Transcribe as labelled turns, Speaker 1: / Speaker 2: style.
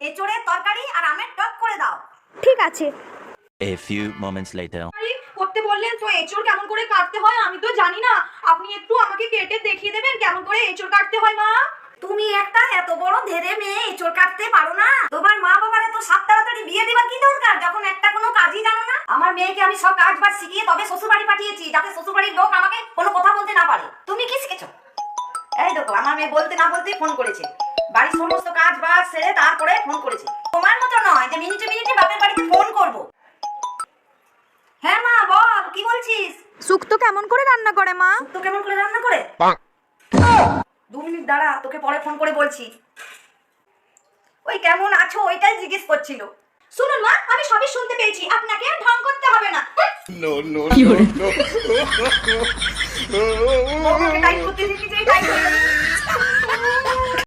Speaker 1: এঁচোড়ের তরকারি আর আমের টক করে দাও।
Speaker 2: ঠিক আছে।
Speaker 3: A few moments later.
Speaker 4: করতে বললেন তো এঁচোড় কেমন করে কাটতে হয় আমি তো জানি না, আপনি একটু আমাকে কেটে দেখিয়ে দেবেন কেমন করে এঁচোড় কাটতে হয় মা?
Speaker 1: তুমি একটা এত বড় ধেরে মেয়ে এঁচোড় কাটতে পারো না? তোমার মা বাবার এত সাত তাড়াতাড়ি বিয়ে দেবার কি দরকার যখন একটা কোনো কাজই জানো না? আমার মেয়েকে আমি সব কাজ বাজ শিখিয়ে তবে শ্বশুর বাড়ি পাঠিয়েছি, যাতে শ্বশুর বাড়ির লোক আমাকে কোনো কথা বলতে না পারে। তুমি কি শিখেছো? এই দেখো আমার মেয়ে বলতে না বলতে ফোন করেছে, বাড়ির সমস্ত কাজ বাজ সেরে তারপরে ফোন করেছে। তোমার মতো নয় যে মিনিটে মিনিটে বাপের বাড়িতে ফোন করব। হ্যাঁ মা বল, কি বলছিস?
Speaker 2: শুক্তো কেমন করে রান্না করে মা?
Speaker 1: তো কেমন করে রান্না করে? 2 মিনিট দাঁড়া, তোকে পরে ফোন করে বলছি। ওই কেমন আছো ওইটাই জিজ্ঞেস করছিল।
Speaker 4: শুনুন মা, আমি সবই শুনতে পেয়েছি, আপনাকে আর ঢং করতে হবে না।
Speaker 1: টাইপ করতে শিখেছি, টাইপ করতে